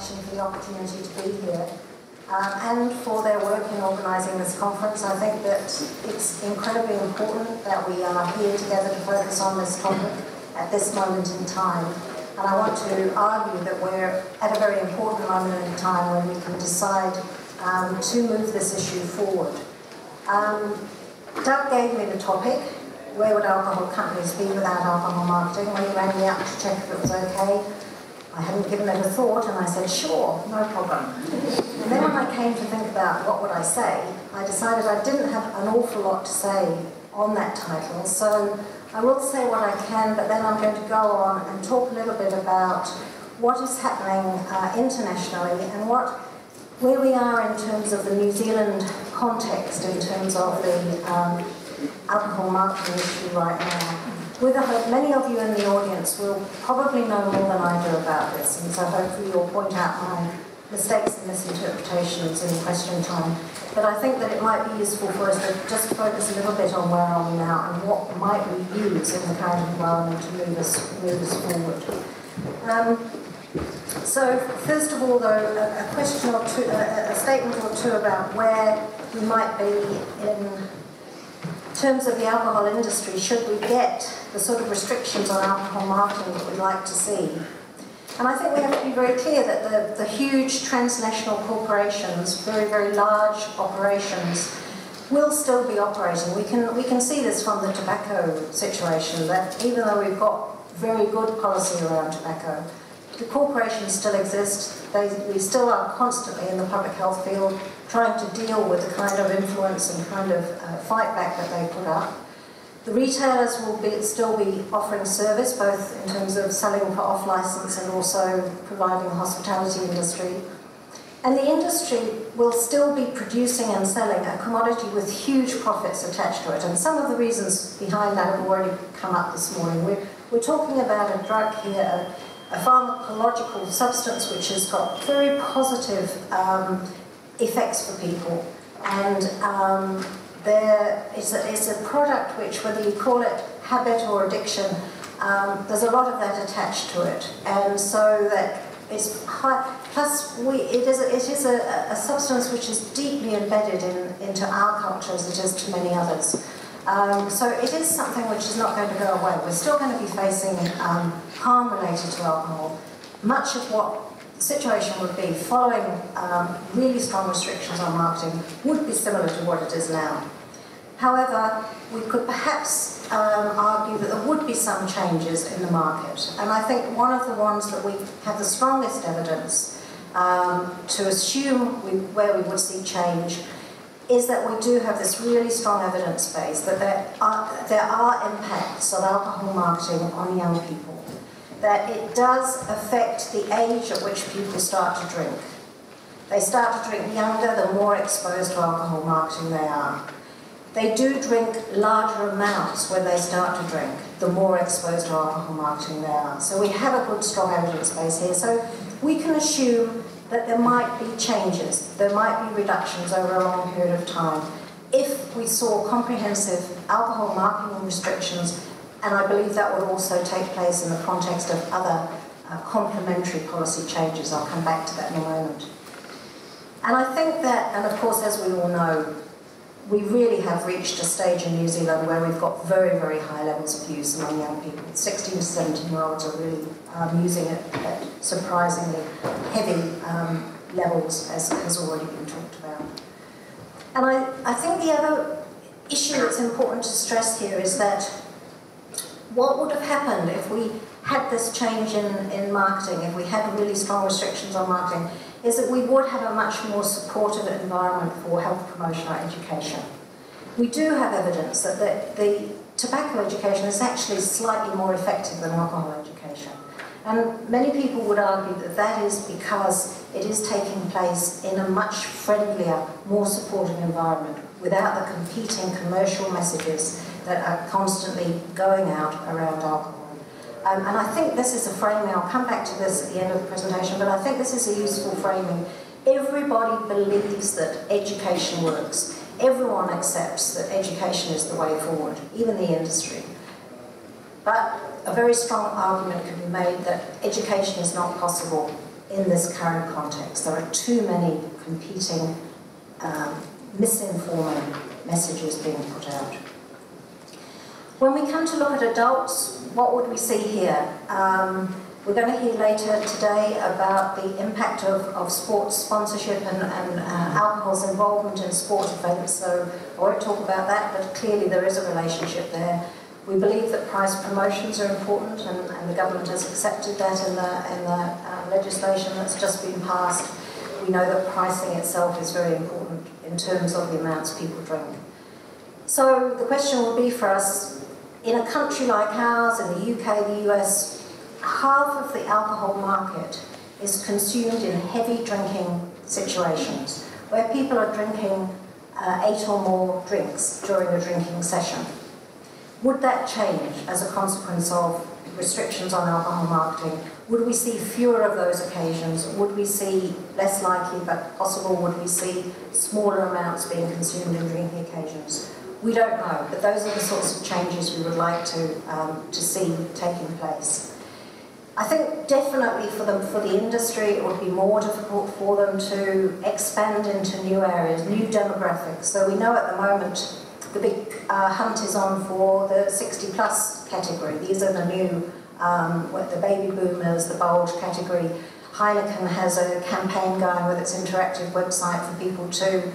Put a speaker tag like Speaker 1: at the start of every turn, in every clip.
Speaker 1: Action for the opportunity to be here and for their work in organising this conference. I think that it's incredibly important that we are here together to focus on this topic at this moment in time. And I want to argue that we're at a very important moment in time when we can decide to move this issue forward. Doug gave me the topic, where would alcohol companies be without alcohol marketing? When he rang me up to check if it was okay, I hadn't given it a thought, and I said, sure, no problem. And then when I came to think about what would I say, I decided I didn't have an awful lot to say on that title, so I will say what I can, but then I'm going to go on and talk a little bit about what is happening internationally and where we are in terms of the New Zealand context, in terms of the alcohol marketing issue right now. With a hope, many of you in the audience will probably know more than I do about this, and so hopefully you'll point out my mistakes and misinterpretations in question time. But I think that it might be useful for us to just focus a little bit on where are we now and what might we use in the current environment to move us forward. So first of all, though, a question or two, a statement or two about where we might be in terms of the alcohol industry, should we get the sort of restrictions on alcohol marketing that we'd like to see. And I think we have to be very clear that the huge transnational corporations, very, very large operations, will still be operating. We can see this from the tobacco situation, that even though we've got very good policy around tobacco, the corporations still exist. We still are constantly in the public health field trying to deal with the kind of influence and kind of fight back that they put up. The retailers will still be offering service, both in terms of selling for off licence and also providing the hospitality industry. And the industry will still be producing and selling a commodity with huge profits attached to it. And some of the reasons behind that have already come up this morning. We're talking about a drug here, a pharmacological substance which has got very positive effects for people, and it's a product which, whether you call it habit or addiction, there's a lot of that attached to it, and so that it's high. Plus, it is a substance which is deeply embedded into our culture as it is to many others. So it is something which is not going to go away. We're still going to be facing harm related to alcohol. Much of what the situation would be following really strong restrictions on marketing would be similar to what it is now. However, we could perhaps argue that there would be some changes in the market. And I think one of the ones that we have the strongest evidence to assume where we would see change is that we do have this really strong evidence base that there are impacts of alcohol marketing on young people, that it does affect the age at which people start to drink. They start to drink younger, the more exposed to alcohol marketing they are. They do drink larger amounts when they start to drink, the more exposed to alcohol marketing they are. So we have a good strong evidence base here. So we can assume that there might be changes, there might be reductions over a long period of time if we saw comprehensive alcohol marketing restrictions, and I believe that would also take place in the context of other complementary policy changes. I'll come back to that in a moment. And I think that, and of course, as we all know, we really have reached a stage in New Zealand where we've got very, very high levels of use among young people. 16 to 17-year-olds are really using it at surprisingly heavy levels, as has already been talked about. And I think the other issue that's important to stress here is that what would have happened if we had this change in marketing, if we had really strong restrictions on marketing, is that we would have a much more supportive environment for health promotion or education. We do have evidence that the tobacco education is actually slightly more effective than alcohol education. And many people would argue that that is because it is taking place in a much friendlier, more supportive environment without the competing commercial messages that are constantly going out around alcohol. And I think this is a framing, I'll come back to this at the end of the presentation, but I think this is a useful framing. Everybody believes that education works. Everyone accepts that education is the way forward, even the industry. But a very strong argument can be made that education is not possible in this current context. There are too many competing, misinforming messages being put out. When we come to look at adults, what would we see here? We're going to hear later today about the impact of sports sponsorship and alcohol's involvement in sport events, so I won't talk about that, but clearly there is a relationship there. We believe that price promotions are important, and the government has accepted that in the legislation that's just been passed. We know that pricing itself is very important in terms of the amounts people drink. So the question will be for us, in a country like ours, in the UK, the US, half of the alcohol market is consumed in heavy drinking situations, where people are drinking 8 or more drinks during a drinking session. Would that change as a consequence of restrictions on alcohol marketing? Would we see fewer of those occasions? Would we see, less likely but possible, would we see smaller amounts being consumed in drinking occasions? We don't know, but those are the sorts of changes we would like to see taking place. I think definitely for the industry it would be more difficult for them to expand into new areas, new demographics. So we know at the moment the big hunt is on for the 60-plus category. These are the new, the baby boomers, the bulge category. Heineken has a campaign going with its interactive website for people to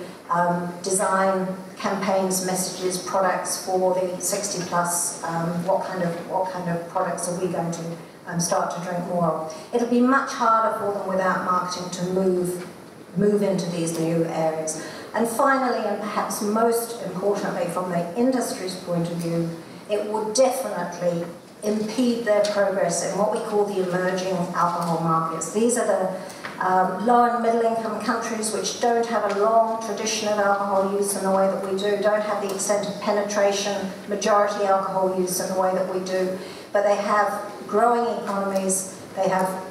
Speaker 1: design campaigns, messages, products for the 60-plus. What kind of products are we going to start to drink more of? It'll be much harder for them without marketing to move into these new areas. And finally, and perhaps most importantly from the industry's point of view, it would definitely impede their progress in what we call the emerging alcohol markets. These are the low and middle income countries which don't have a long tradition of alcohol use in the way that we do, don't have the extent of penetration, majority alcohol use in the way that we do, but they have growing economies, they have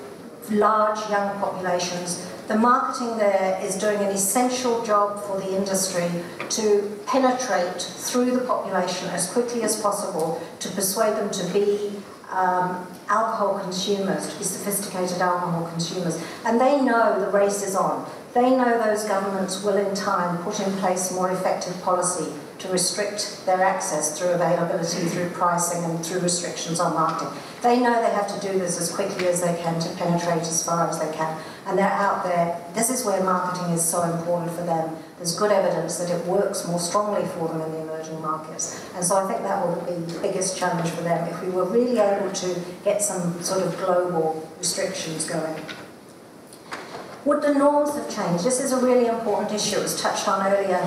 Speaker 1: large young populations. The marketing there is doing an essential job for the industry to penetrate through the population as quickly as possible to persuade them to be alcohol consumers, to be sophisticated alcohol consumers. And they know the race is on. They know those governments will in time put in place more effective policy to restrict their access through availability, through pricing and through restrictions on marketing. They know they have to do this as quickly as they can to penetrate as far as they can. And they're out there. This is where marketing is so important for them. There's good evidence that it works more strongly for them in the emerging markets. And so I think that will be the biggest challenge for them if we were really able to get some sort of global restrictions going. Would the norms have changed? This is a really important issue. It was touched on earlier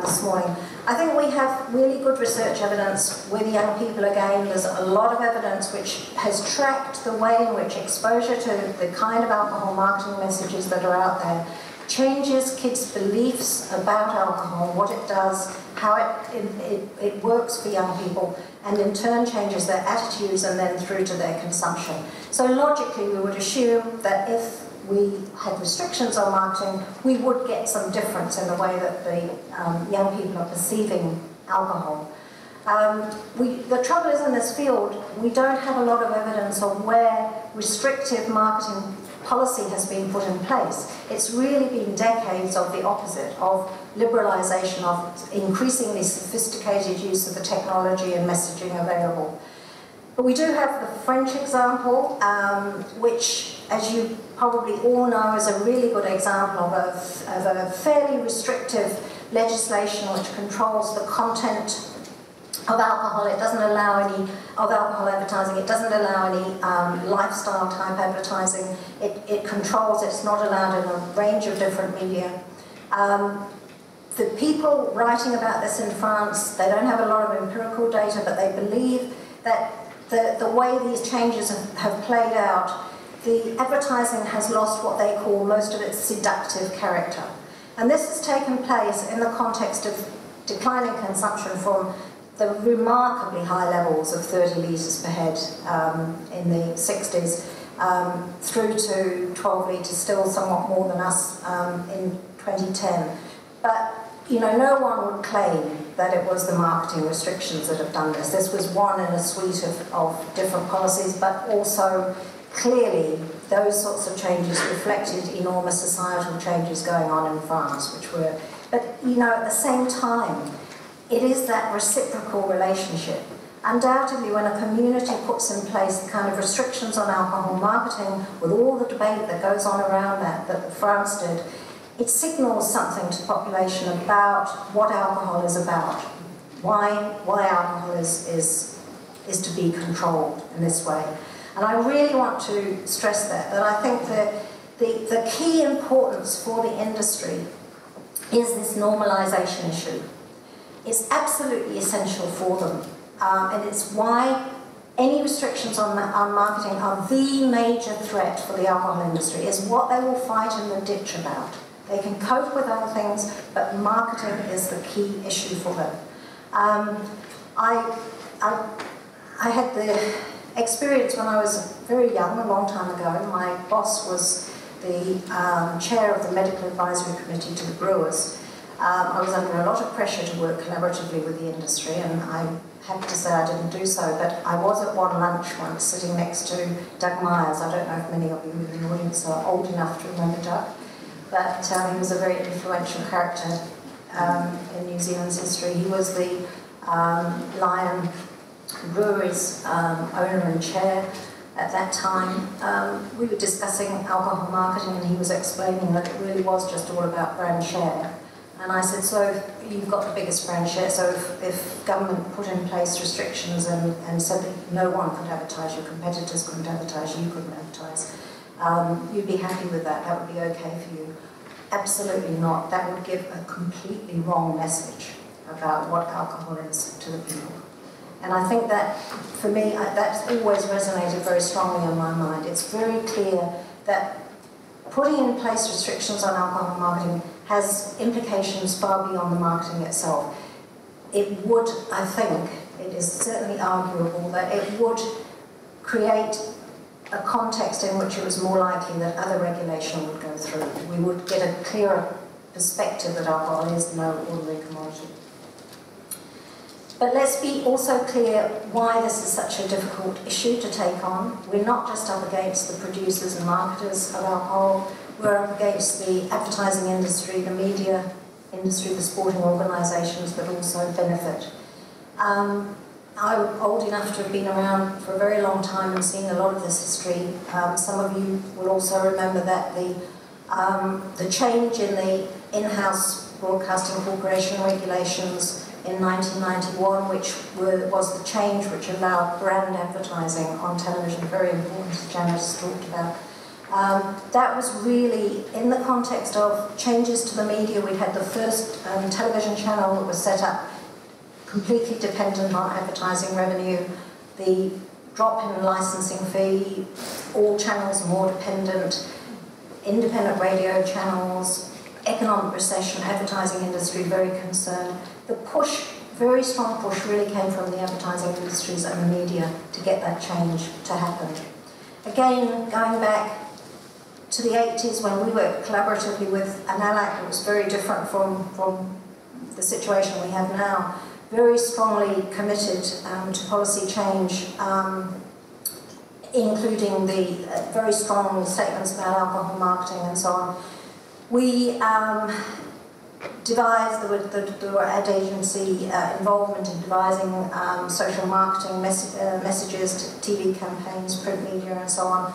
Speaker 1: this morning. I think we have really good research evidence with young people again. There's a lot of evidence which has tracked the way in which exposure to the kind of alcohol marketing messages that are out there changes kids' beliefs about alcohol, what it does, how it works for young people, and in turn changes their attitudes and then through to their consumption. So logically we would assume that if we had restrictions on marketing, we would get some difference in the way that the young people are perceiving alcohol. The trouble is in this field, we don't have a lot of evidence on where restrictive marketing policy has been put in place. It's really been decades of the opposite, of liberalisation, of increasingly sophisticated use of the technology and messaging available. But we do have the French example, which, as you probably all know, is a really good example of a fairly restrictive legislation which controls the content of alcohol. It doesn't allow any of alcohol advertising. It doesn't allow any lifestyle type advertising. It controls. It's not allowed in a range of different media. The people writing about this in France, they don't have a lot of empirical data, but they believe that the way these changes have played out, the advertising has lost what they call most of its seductive character. And this has taken place in the context of declining consumption from the remarkably high levels of 30 litres per head in the 60s through to 12 litres, still somewhat more than us in 2010. But no one would claim that it was the marketing restrictions that have done this. This was one in a suite of different policies, but also clearly those sorts of changes reflected enormous societal changes going on in France, which were, but you know, at the same time, it is that reciprocal relationship. Undoubtedly, when a community puts in place the kind of restrictions on alcohol marketing, with all the debate that goes on around that France did, it signals something to the population about what alcohol is about, why alcohol is to be controlled in this way. And I really want to stress that I think that the key importance for the industry is this normalisation issue. It's absolutely essential for them. And it's why any restrictions on marketing are the major threat for the alcohol industry, is what they will fight in the ditch about. They can cope with other things, but marketing is the key issue for them. I had the experience when I was very young, a long time ago. My boss was the chair of the medical advisory committee to the brewers. I was under a lot of pressure to work collaboratively with the industry, and I'm happy to say I didn't do so, but I was at one lunch once sitting next to Doug Myers. I don't know if many of you in the audience are old enough to remember Doug, but he was a very influential character in New Zealand's history. He was the Lion Brewery's owner and chair at that time. We were discussing alcohol marketing, and he was explaining that it really was just all about brand share. And I said, so you've got the biggest brand share, so if government put in place restrictions and said that no one could advertise, your competitors couldn't advertise, you couldn't advertise, you'd be happy with that, that would be okay for you. Absolutely not. That would give a completely wrong message about what alcohol is to the people. And I think that, for me, that's always resonated very strongly in my mind. It's very clear that putting in place restrictions on alcohol marketing has implications far beyond the marketing itself. It would, I think, it is certainly arguable that it would create a context in which it was more likely that other regulation would go through. We would get a clearer perspective that alcohol is no ordinary commodity. But let's be also clear why this is such a difficult issue to take on. We're not just up against the producers and marketers of alcohol, we're up against the advertising industry, the media industry, the sporting organisations that also benefit. I'm old enough to have been around for a very long time and seen a lot of this history. Some of you will also remember that the change in the in-house Broadcasting Corporation regulations in 1991, which was the change which allowed brand advertising on television, very important, as Janice talked about. That was really in the context of changes to the media. We had the first television channel that was set up completely dependent on advertising revenue, the drop in licensing fee, all channels more dependent, independent radio channels, economic recession, advertising industry very concerned. The push, very strong push, really came from the advertising industries and the media to get that change to happen. Again, going back to the 80s when we worked collaboratively with ANALAC, it was very different from the situation we have now. Very strongly committed to policy change, including the very strong statements about alcohol marketing and so on. We devised, there were ad agency involvement in devising social marketing messages, TV campaigns, print media and so on.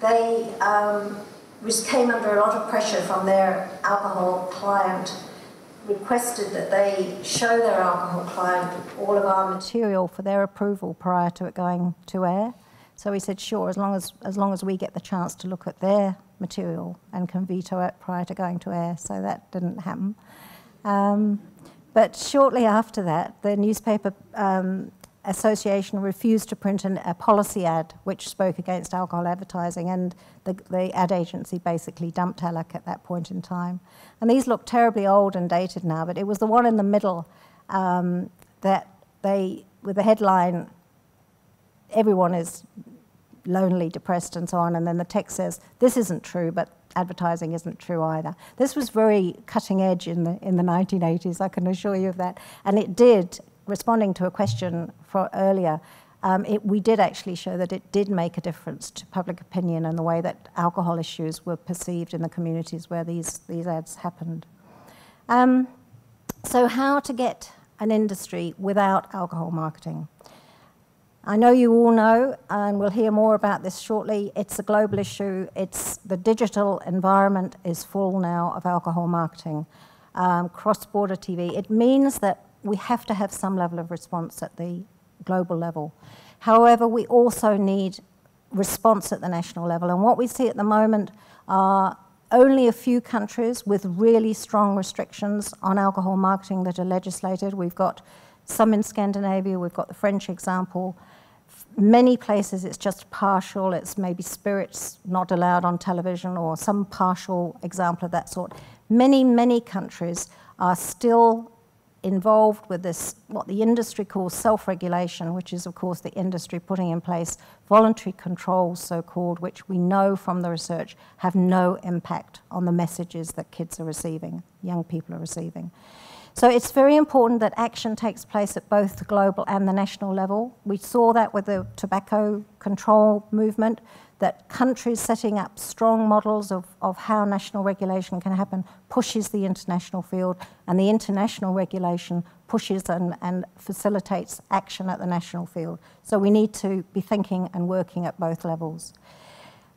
Speaker 1: They came under a lot of pressure from their alcohol client, requested that they show their alcohol client all of our material for their approval prior to it going to air. So we said, sure, as long as we get the chance to look at their material and can veto it prior to going to air. So that didn't happen. But shortly after that, the newspaper association refused to print a policy ad which spoke against alcohol advertising, and the ad agency basically dumped ALAC at that point in time. And these look terribly old and dated now, but it was the one in the middle that with the headline, everyone is lonely, depressed and so on, and then the text says, this isn't true, but advertising isn't true either. This was very cutting edge in the 1980s, I can assure you of that. And it did, responding to a question earlier, we did actually show that it did make a difference to public opinion and the way that alcohol issues were perceived in the communities where these ads happened. So how to get an industry without alcohol marketing? I know you all know, and we'll hear more about this shortly, it's a global issue. The digital environment is full now of alcohol marketing, cross-border TV. It means that we have to have some level of response at the global level. However, we also need response at the national level. And what we see at the moment are only a few countries with really strong restrictions on alcohol marketing that are legislated. We've got some in Scandinavia, we've got the French example. Many places it's just partial, it's maybe spirits not allowed on television or some partial example of that sort. Many countries are still involved with this, what the industry calls self-regulation, which is of course the industry putting in place voluntary controls, so-called, which we know from the research have no impact on the messages that kids are receiving, young people are receiving. So it's very important that action takes place at both the global and the national level. We saw that with the tobacco control movement, that countries setting up strong models of how national regulation can happen pushes the international field, and the international regulation pushes and facilitates action at the national field. So we need to be thinking and working at both levels.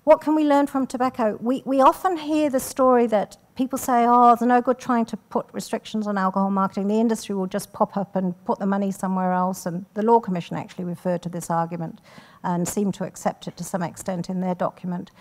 Speaker 1: What can we learn from tobacco? We often hear the story that people say, oh, there's no good trying to put restrictions on alcohol marketing. The industry will just pop up and put the money somewhere else. And the Law Commission actually referred to this argument and seemed to accept it to some extent in their document.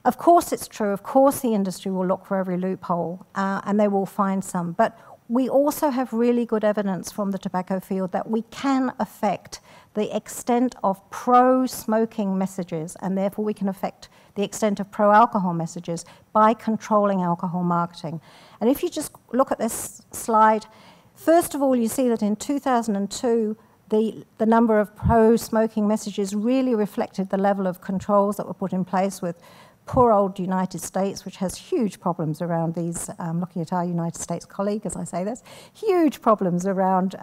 Speaker 1: Of course it's true. Of course the industry will look for every loophole and they will find some. But we also have really good evidence from the tobacco field that we can affect the extent of pro-smoking messages, and therefore we can affect the extent of pro-alcohol messages by controlling alcohol marketing. And if you just look at this slide, first of all, you see that in 2002, the number of pro-smoking messages really reflected the level of controls that were put in place with poor old United States, which has huge problems around these, looking at our United States colleague as I say this, huge problems around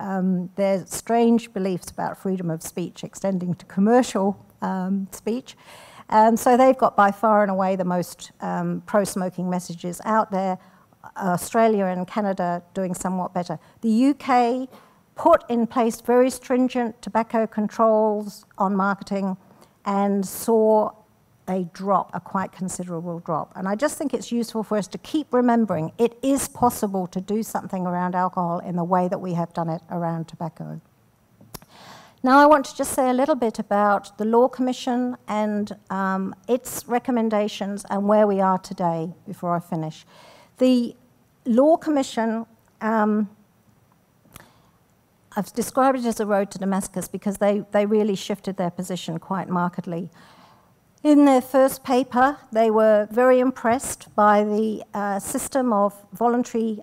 Speaker 1: their strange beliefs about freedom of speech extending to commercial speech. And so they've got by far and away the most pro-smoking messages out there. Australia and Canada doing somewhat better. The UK put in place very stringent tobacco controls on marketing and saw a drop, a quite considerable drop. And I just think it's useful for us to keep remembering it is possible to do something around alcohol in the way that we have done it around tobacco. Now I want to just say a little bit about the Law Commission and its recommendations and where we are today before I finish. The Law Commission, I've described it as a road to Damascus because they really shifted their position quite markedly. In their first paper, they were very impressed by the system of voluntary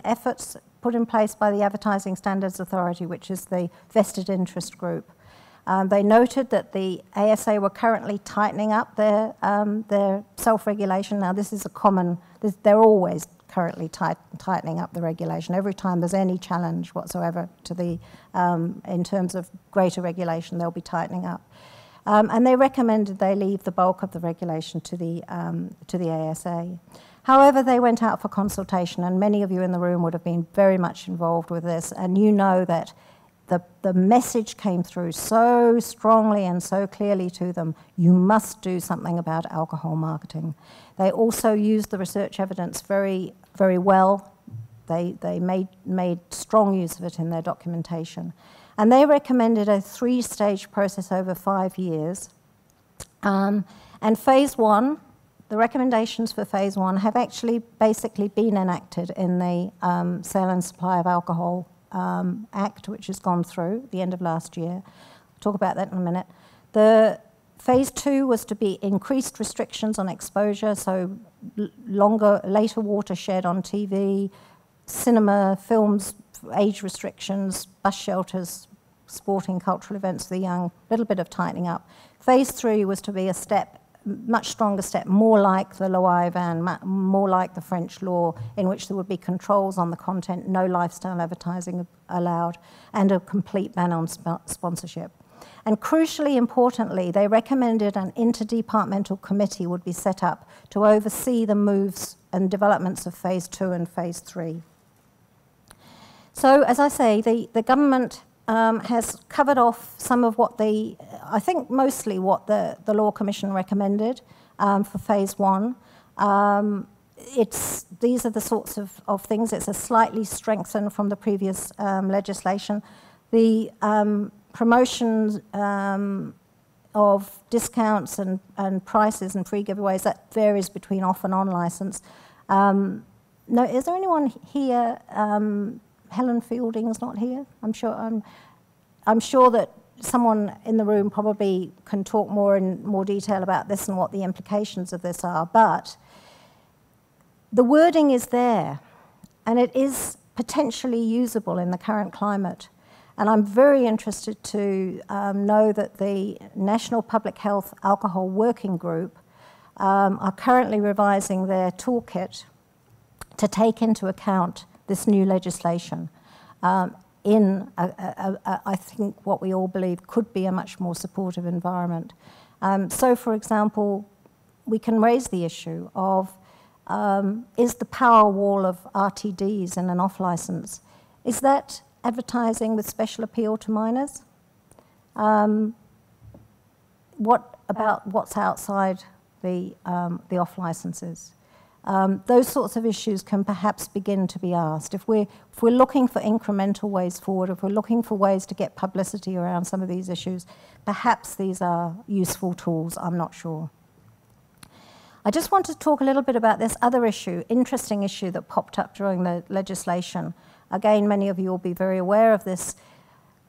Speaker 1: efforts put in place by the Advertising Standards Authority, which is the vested interest group. They noted that the ASA were currently tightening up their self-regulation. Now, this is a common, they're always currently tightening up the regulation. Every time there's any challenge whatsoever to the, in terms of greater regulation, they'll be tightening up. And they recommended they leave the bulk of the regulation to the ASA. However, they went out for consultation, and many of you in the room would have been very much involved with this, and you know that the message came through so strongly and so clearly to them, you must do something about alcohol marketing. They also used the research evidence very, very well. They made strong use of it in their documentation. And they recommended a 3-stage process over 5 years. And phase 1, the recommendations for phase 1 have actually basically been enacted in the Sale and Supply of Alcohol Act, which has gone through at the end of last year. I'll talk about that in a minute. The phase 2 was to be increased restrictions on exposure, so later watershed on TV, cinema, films, age restrictions, bus shelters, sporting, cultural events for the young, a little bit of tightening up. Phase 3 was to be a step much stronger step, more like the loi van, more like the French law, in which there would be controls on the content, no lifestyle advertising allowed, and a complete ban on sponsorship. And crucially importantly, they recommended an interdepartmental committee would be set up to oversee the moves and developments of Phase 2 and Phase 3. So, as I say, the government has covered off some of what I think mostly what the Law Commission recommended for Phase 1. These are the sorts of things. It's a slightly strengthened from the previous legislation. The promotions of discounts and prices and free giveaways, that varies between off and on license. No, is there anyone here? Helen Fielding's not here. I'm sure that someone in the room probably can talk in more detail about this and what the implications of this are. But the wording is there, and it is potentially usable in the current climate. And I'm very interested to know that the National Public Health Alcohol Working Group are currently revising their toolkit to take into account this new legislation in, I think, what we all believe could be a much more supportive environment. So, for example, we can raise the issue of, is the power wall of RTDs in an off-license, is that advertising with special appeal to minors? What about what's outside the off-licenses? Those sorts of issues can perhaps begin to be asked. If we're looking for incremental ways forward, if we're looking for ways to get publicity around some of these issues, perhaps these are useful tools, I'm not sure. I just want to talk a little bit about this other issue, interesting issue that popped up during the legislation. Again, many of you will be very aware of this.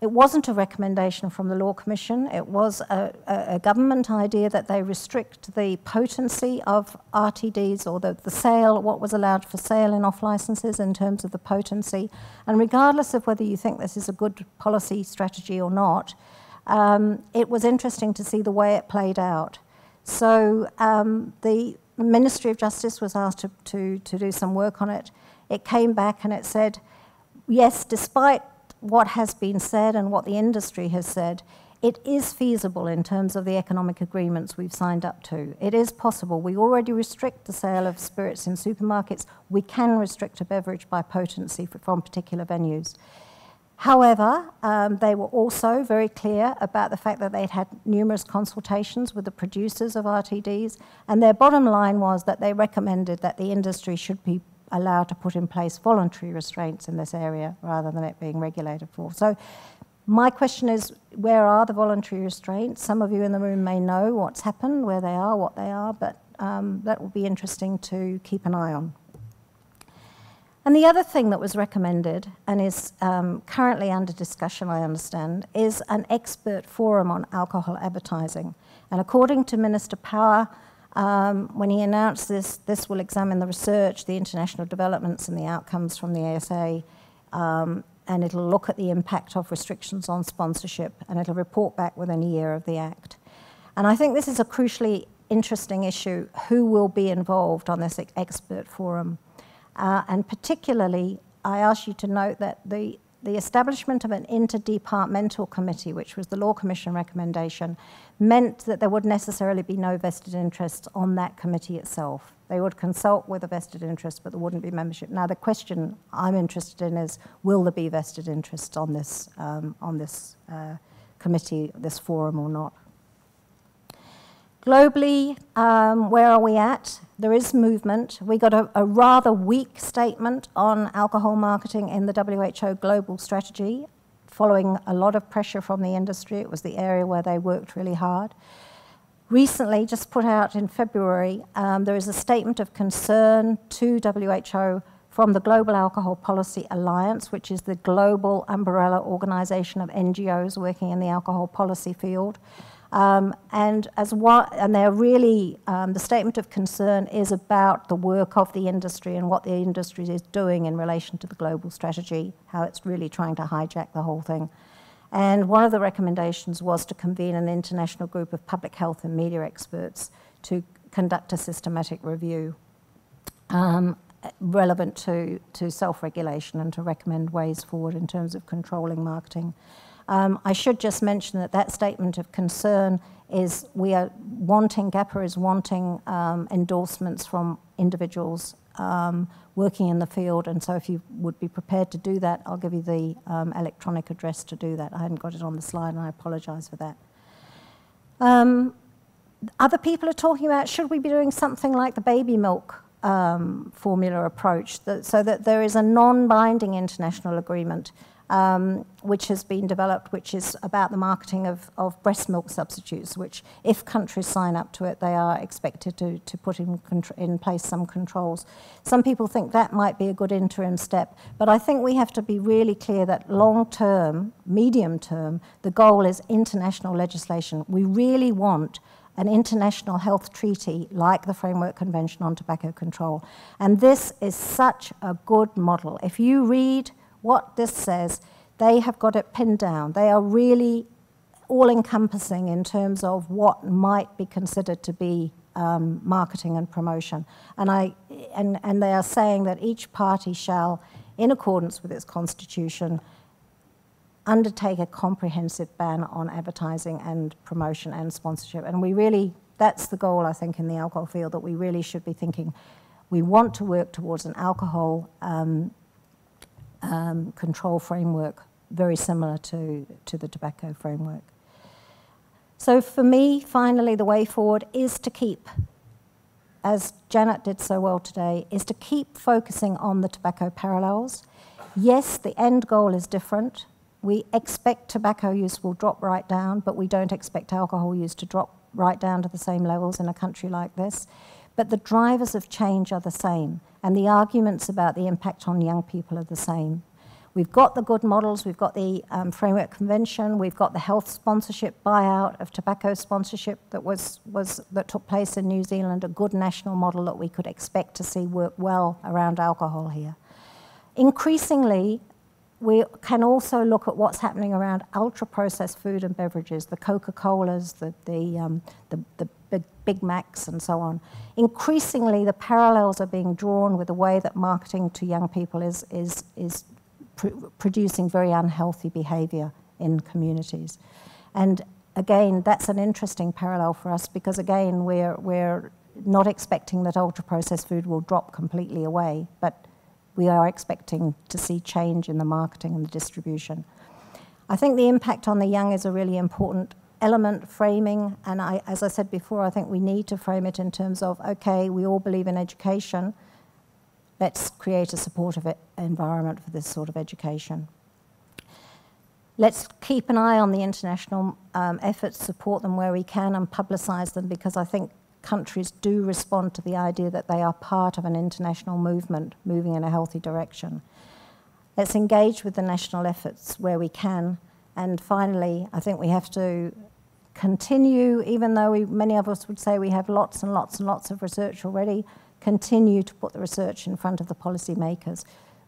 Speaker 1: It wasn't a recommendation from the Law Commission. It was a government idea that they restrict the potency of RTDs, or the sale, what was allowed for sale in off-licenses in terms of the potency. And regardless of whether you think this is a good policy strategy or not, it was interesting to see the way it played out. So the Ministry of Justice was asked to do some work on it. It came back and it said, yes, despite what has been said and what the industry has said, it is feasible in terms of the economic agreements we've signed up to. It is possible. We already restrict the sale of spirits in supermarkets. We can restrict a beverage by potency from particular venues. However, they were also very clear about the fact that they'd had numerous consultations with the producers of RTDs, and their bottom line was that they recommended that the industry should be allowed to put in place voluntary restraints in this area rather than it being regulated for. So my question is, where are the voluntary restraints? Some of you in the room may know what's happened, where they are, what they are, but that will be interesting to keep an eye on. And the other thing that was recommended, and is currently under discussion, I understand, is an expert forum on alcohol advertising. And according to Minister Power, when he announced this will examine the research, the international developments and the outcomes from the ASA, and it'll look at the impact of restrictions on sponsorship, and it'll report back within a year of the Act. And I think this is a crucially interesting issue, who will be involved on this expert forum. And particularly, I ask you to note that the establishment of an interdepartmental committee, which was the Law Commission recommendation, meant that there would necessarily be no vested interests on that committee itself. They would consult with a vested interest, but there wouldn't be membership. Now, the question I'm interested in is, will there be vested interests on this committee, this forum, or not? Globally, where are we at? There is movement. We got a rather weak statement on alcohol marketing in the WHO Global Strategy, following a lot of pressure from the industry. It was the area where they worked really hard. Recently, just put out in February, there is a statement of concern to WHO from the Global Alcohol Policy Alliance, which is the global umbrella organization of NGOs working in the alcohol policy field. And they're really, the statement of concern is about the work of the industry and what the industry is doing in relation to the global strategy, how it's really trying to hijack the whole thing. And one of the recommendations was to convene an international group of public health and media experts
Speaker 2: to conduct a systematic review relevant to self-regulation and to recommend ways forward in terms of controlling marketing. I should just mention that that statement of concern is GAPA is wanting endorsements from individuals working in the field, and so if you would be prepared to do that, I'll give you the electronic address to do that. I hadn't got it on the slide, and I apologise for that. Other people are talking about, should we be doing something like the baby milk formula approach, so that there is a non-binding international agreement which has been developed, which is about the marketing of breast milk substitutes, which if countries sign up to it, they are expected to put in place some controls. Some people think that might be a good interim step, but I think we have to be really clear that long-term, medium-term, the goal is international legislation. We really want an international health treaty like the Framework Convention on Tobacco Control. And this is such a good model. If you read what this says, they have got it pinned down. They are really all-encompassing in terms of what might be considered to be marketing and promotion. And they are saying that each party shall, in accordance with its constitution, undertake a comprehensive ban on advertising and promotion and sponsorship. And we really, that's the goal, I think, in the alcohol field, that we really should be thinking. We want to work towards an alcohol control framework very similar to the tobacco framework. So for me, finally, the way forward is to keep, as Janet did so well today, is to keep focusing on the tobacco parallels. Yes, the end goal is different. We expect tobacco use will drop right down, but we don't expect alcohol use to drop right down to the same levels in a country like this. But the drivers of change are the same, and the arguments about the impact on young people are the same. We've got the good models, we've got the Framework Convention, we've got the health sponsorship buyout of tobacco sponsorship that took place in New Zealand, a good national model that we could expect to see work well around alcohol here. Increasingly, we can also look at what's happening around ultra-processed food and beverages, the Coca-Colas, the Big Macs and so on. Increasingly, the parallels are being drawn with the way that marketing to young people is producing very unhealthy behaviour in communities. And again, that's an interesting parallel for us because, again, we're not expecting that ultra-processed food will drop completely away, but we are expecting to see change in the marketing and the distribution. I think the impact on the young is a really important element, framing, and as I said before, I think we need to frame it in terms of, okay, we all believe in education, let's create a supportive environment for this sort of education. Let's keep an eye on the international efforts, support them where we can and publicise them, because I think countries do respond to the idea that they are part of an international movement moving in a healthy direction. Let's engage with the national efforts where we can. And finally, I think we have to continue, even though many of us would say we have lots and lots and lots of research already, continue to put the research in front of the policymakers.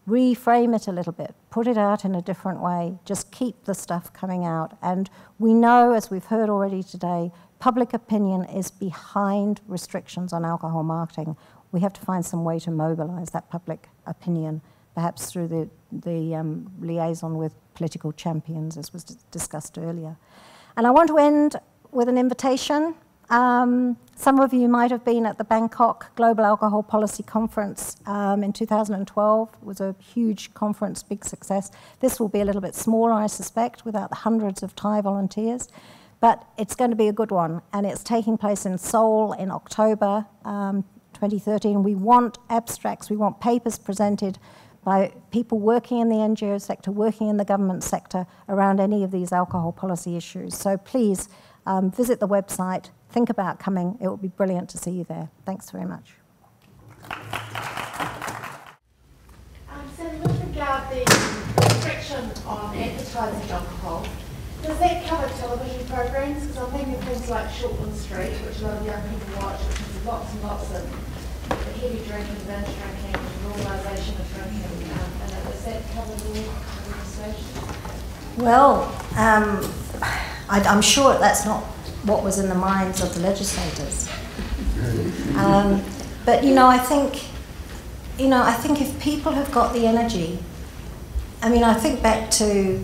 Speaker 2: Reframe it a little bit, put it out in a different way, just keep the stuff coming out. And we know, as we've heard already today, public opinion is behind restrictions on alcohol marketing. We have to find some way to mobilise that public opinion, perhaps through the liaison with political champions, as was discussed earlier. And I want to end with an invitation. Some of you might have been at the Bangkok Global Alcohol Policy Conference in 2012. It was a huge conference, big success. This will be a little bit smaller, I suspect, without the hundreds of Thai volunteers. But it's going to be a good one, and it's taking place in Seoul in October 2013. We want abstracts, we want papers presented by people working in the NGO sector, working in the government sector around any of these alcohol policy issues. So please visit the website, think about coming. It would be brilliant to see you there. Thanks very much.
Speaker 3: So with regard to the restriction on advertising alcohol, does that cover television programs? Because I'm thinking of things like Shortland Street, which a lot of young people watch, which has lots and lots of heavy drinking, binge drinking, normalisation of drinking, and does that cover the legislation?
Speaker 2: Well, I'm sure that's not what was in the minds of the legislators. But I think if people have got the energy, I think back to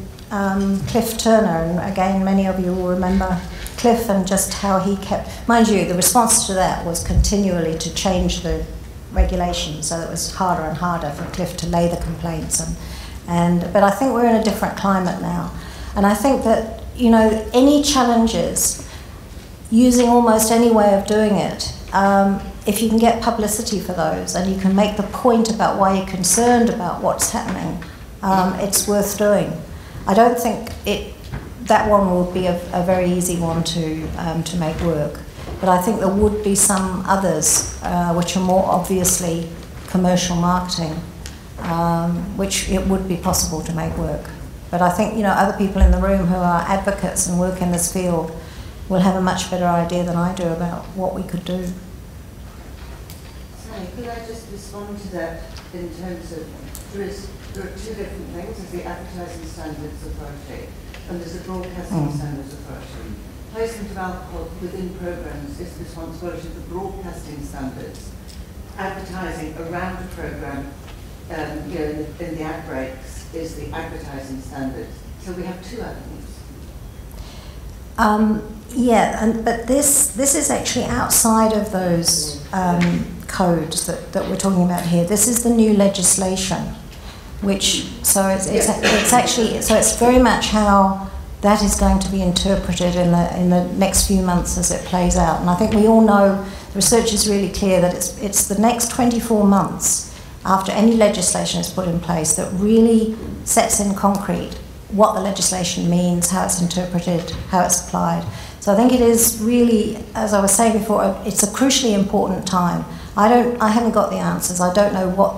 Speaker 2: Cliff Turner, and again, many of you will remember Cliff and just how he kept, mind you, the response to that was continually to change the regulations, so it was harder and harder for Cliff to lay the complaints. But I think we're in a different climate now. And I think that, any challenges, using almost any way of doing it, if you can get publicity for those and you can make the point about why you're concerned about what's happening, it's worth doing. I don't think that one will be a very easy one to make work. But I think there would be some others which are more obviously commercial marketing, which it would be possible to make work. But I think other people in the room who are advocates and work in this field will have a much better idea than I do about what we could do.
Speaker 4: Sorry, could I just respond to that in terms of there are two different things. There's the advertising standards authority and there's the broadcasting standards authority. Placement of alcohol within programmes is the responsibility of the broadcasting standards. Advertising around a programme, in the ad breaks, is the advertising standards. So we have two avenues.
Speaker 2: But this is actually outside of those codes that we're talking about here. This is the new legislation, it's very much how that is going to be interpreted in the next few months as it plays out. And I think we all know, the research is really clear that it's the next 24 months after any legislation is put in place that really sets in concrete what the legislation means, how it's interpreted, how it's applied. So I think it is really, as I was saying before, it's a crucially important time. I haven't got the answers. I don't know what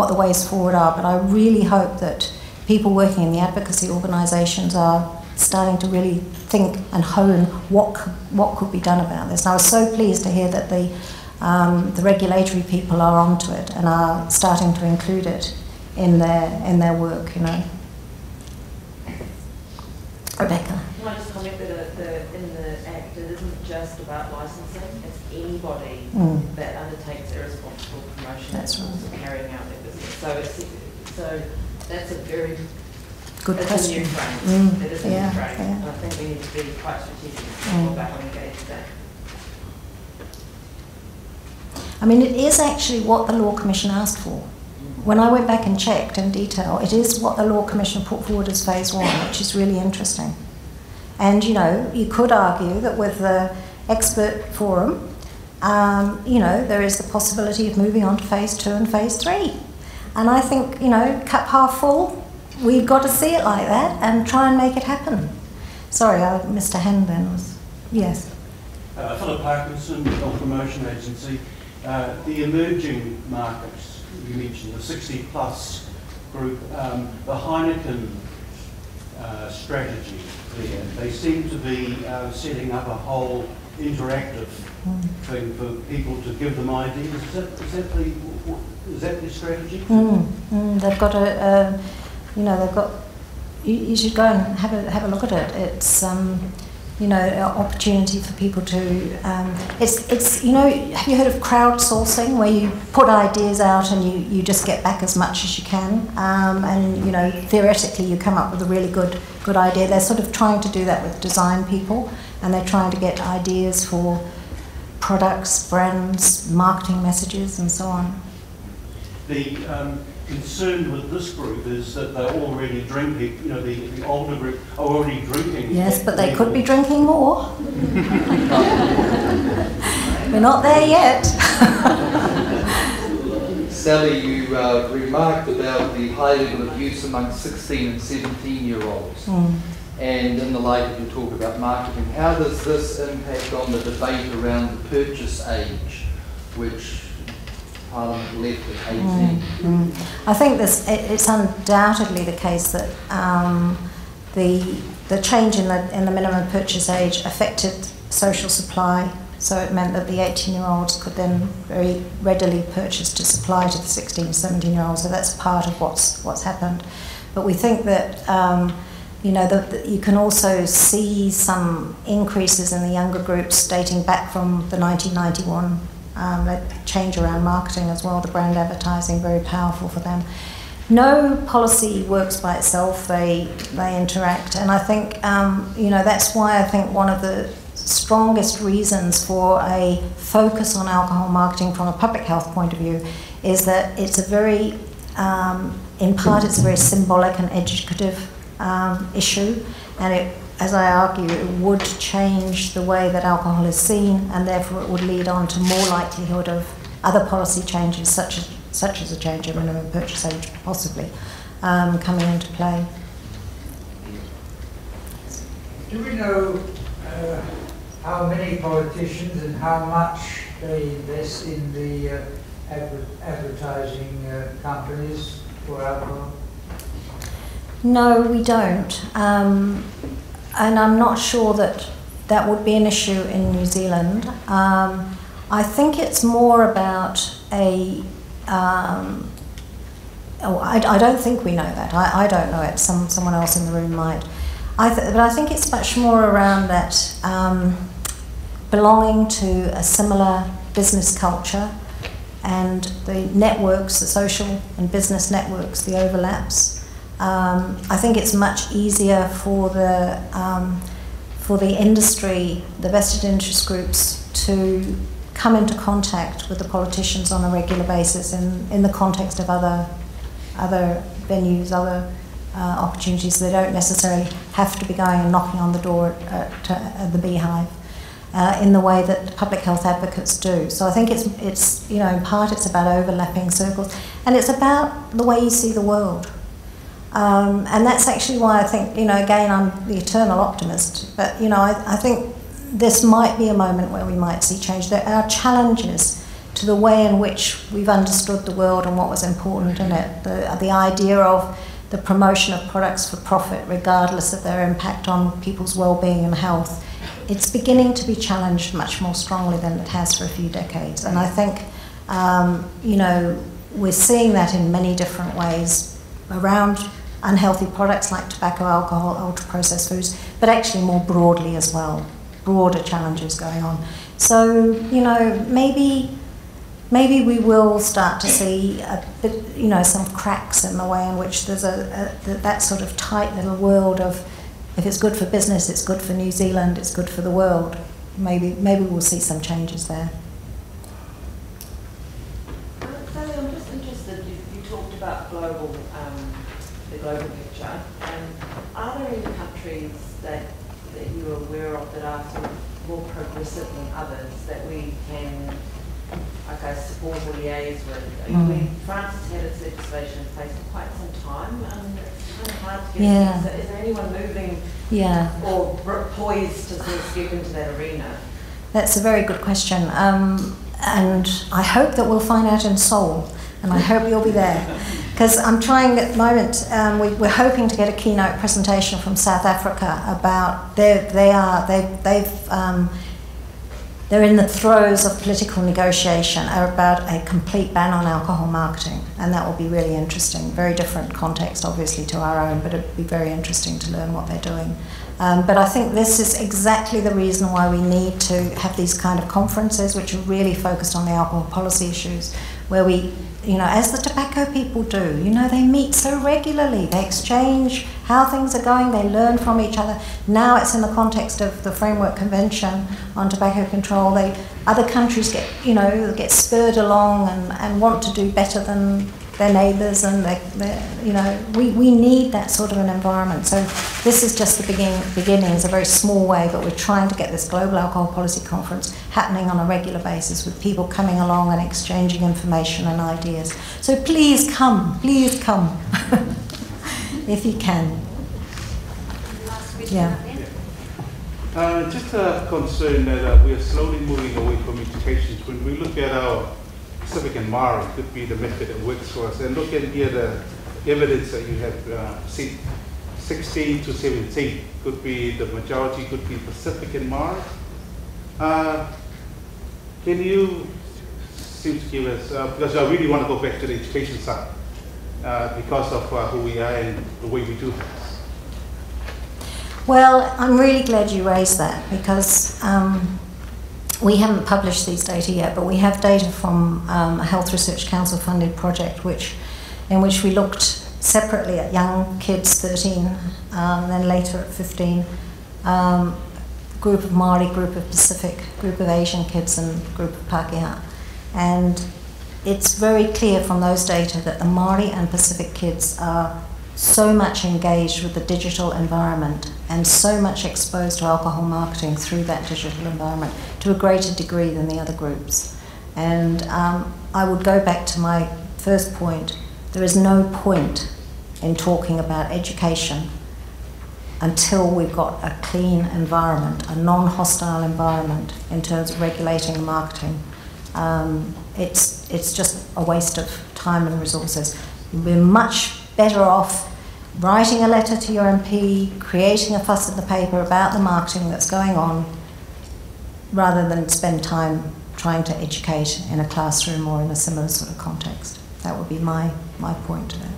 Speaker 2: the ways forward are, but I really hope that people working in the advocacy organisations are starting to really think and hone what could be done about this. And I was so pleased to hear that the regulatory people are onto it and are starting to include it in their work. Rebecca.
Speaker 5: Can I just comment that in the Act, it isn't just about licensing, it's anybody that undertakes irresponsible promotion of carrying out their business. So that's a very
Speaker 2: good question.
Speaker 5: New frame. It is a new frame. And I think we need to be quite strategic about how we engage with that.
Speaker 2: It is actually what the Law Commission asked for. When I went back and checked in detail, it is what the Law Commission put forward as phase 1, which is really interesting. And, you could argue that with the expert forum, there is the possibility of moving on to phase 2 and phase 3. And I think, cup half full, we've got to see it like that and try and make it happen. Sorry, Mr. Hand then was, yes.
Speaker 6: Philip Parkinson, Health Promotion Agency. The emerging markets, you mentioned the 60+ group, the Heineken strategy there, they seem to be setting up a whole interactive thing for people to give them ideas. Is that the strategy?
Speaker 2: They've got you should go and have a look at it. It's an opportunity for people to. It's have you heard of crowdsourcing, where you put ideas out and you just get back as much as you can, and theoretically you come up with a really good idea. They're sort of trying to do that with design people, and they're trying to get ideas for products, brands, marketing messages, and so on.
Speaker 6: The concern with this group is that they're already drinking, the older group are already drinking.
Speaker 2: Yes, but they could be drinking more. We're not there yet.
Speaker 7: Sally, you remarked about the high level of use among 16 and 17-year-olds. And in the light of your talk about marketing, how does this impact on the debate around the purchase age, which Parliament left at 18?
Speaker 2: I think it's undoubtedly the case that the change in the minimum purchase age affected social supply, so it meant that the 18-year-olds could then very readily purchase to supply to the 16, 17-year-olds, so that's part of what's happened. But we think that you know, you can also see some increases in the younger groups dating back from the 1991 change around marketing as well, the brand advertising, very powerful for them. No policy works by itself, they interact, and I think, you know, that's why I think one of the strongest reasons for a focus on alcohol marketing from a public health point of view is that it's a very, in part it's a very symbolic and educative issue, and it, as I argue, it would change the way that alcohol is seen, and therefore it would lead on to more likelihood of other policy changes, such as a change in minimum purchase age, possibly, coming into play.
Speaker 8: Do we know how many politicians and how much they invest in the advertising companies for alcohol?
Speaker 2: No, we don't. And I'm not sure that that would be an issue in New Zealand. I think it's more about a... I don't think we know that. I don't know it. Someone else in the room might. But I think it's much more around that belonging to a similar business culture and the networks, the social and business networks, the overlaps. I think it's much easier for the industry, the vested interest groups, to come into contact with the politicians on a regular basis in the context of other venues, other opportunities. They don't necessarily have to be going and knocking on the door at the Beehive in the way that public health advocates do. So I think it's you know, in part it's about overlapping circles, and it's about the way you see the world. And that's actually why I think, you know, again, I'm the eternal optimist, but, you know, I think this might be a moment where we might see change. There are challenges to the way in which we've understood the world and what was important in it. The idea of the promotion of products for profit, regardless of their impact on people's well-being and health, it's beginning to be challenged much more strongly than it has for a few decades. And I think, you know, we're seeing that in many different ways around unhealthy products like tobacco, alcohol, ultra-processed foods, but actually more broadly as well, broader challenges going on. So, you know, maybe we will start to see a bit, you know, some cracks in the way in which there's that sort of tight little world of, if it's good for business, it's good for New Zealand, it's good for the world. Maybe we'll see some changes there.
Speaker 5: Sally, I'm just interested, you talked about global, the global picture, and are there any countries that you're aware of that are sort of more progressive than others that we can, I guess, support or liaise with? France has had its legislation in place for quite some time, and it's kind of hard to get. So is there anyone moving or poised to sort of step into that arena?
Speaker 2: That's a very good question, and I hope that we'll find out in Seoul, and I hope you'll be there. Because I'm trying at the moment, we're hoping to get a keynote presentation from South Africa about, they're in the throes of political negotiation about a complete ban on alcohol marketing, and that will be really interesting. Very different context, obviously, to our own, but it would be very interesting to learn what they're doing. But I think this is exactly the reason why we need to have these kind of conferences, which are really focused on the alcohol policy issues, where we, you know, as the tobacco people do, you know, they meet so regularly, they exchange how things are going, they learn from each other. Now it's in the context of the Framework Convention on Tobacco Control. Other countries get, you know, get spurred along and want to do better than their neighbours, and you know, we need that sort of an environment. So this is just the beginning. It's a very small way, but we're trying to get this global alcohol policy conference happening on a regular basis with people coming along and exchanging information and ideas. So please come if you can. Yeah.
Speaker 9: Just a concern that we are slowly moving away from education. When we look at our Pacific and Mara, it could be the method that works for us. And look at here the evidence that you have seen, 16 to 17 could be the majority, could be Pacific and Mara. Can you seem to give us, because I really want to go back to the education side because of who we are and the way we do things.
Speaker 2: Well, I'm really glad you raised that because we haven't published these data yet, but we have data from a Health Research Council funded project in which we looked separately at young kids, 13, then later at 15, group of Māori, group of Pacific, group of Asian kids and group of Pākehā. And it's very clear from those data that the Māori and Pacific kids are so much engaged with the digital environment and so much exposed to alcohol marketing through that digital environment to a greater degree than the other groups. And I would go back to my first point. There is no point in talking about education until we've got a clean environment, a non-hostile environment in terms of regulating and marketing. It's just a waste of time and resources. We're much better off writing a letter to your MP, creating a fuss in the paper about the marketing that's going on, rather than spend time trying to educate in a classroom or in a similar sort of context. That would be my point to that.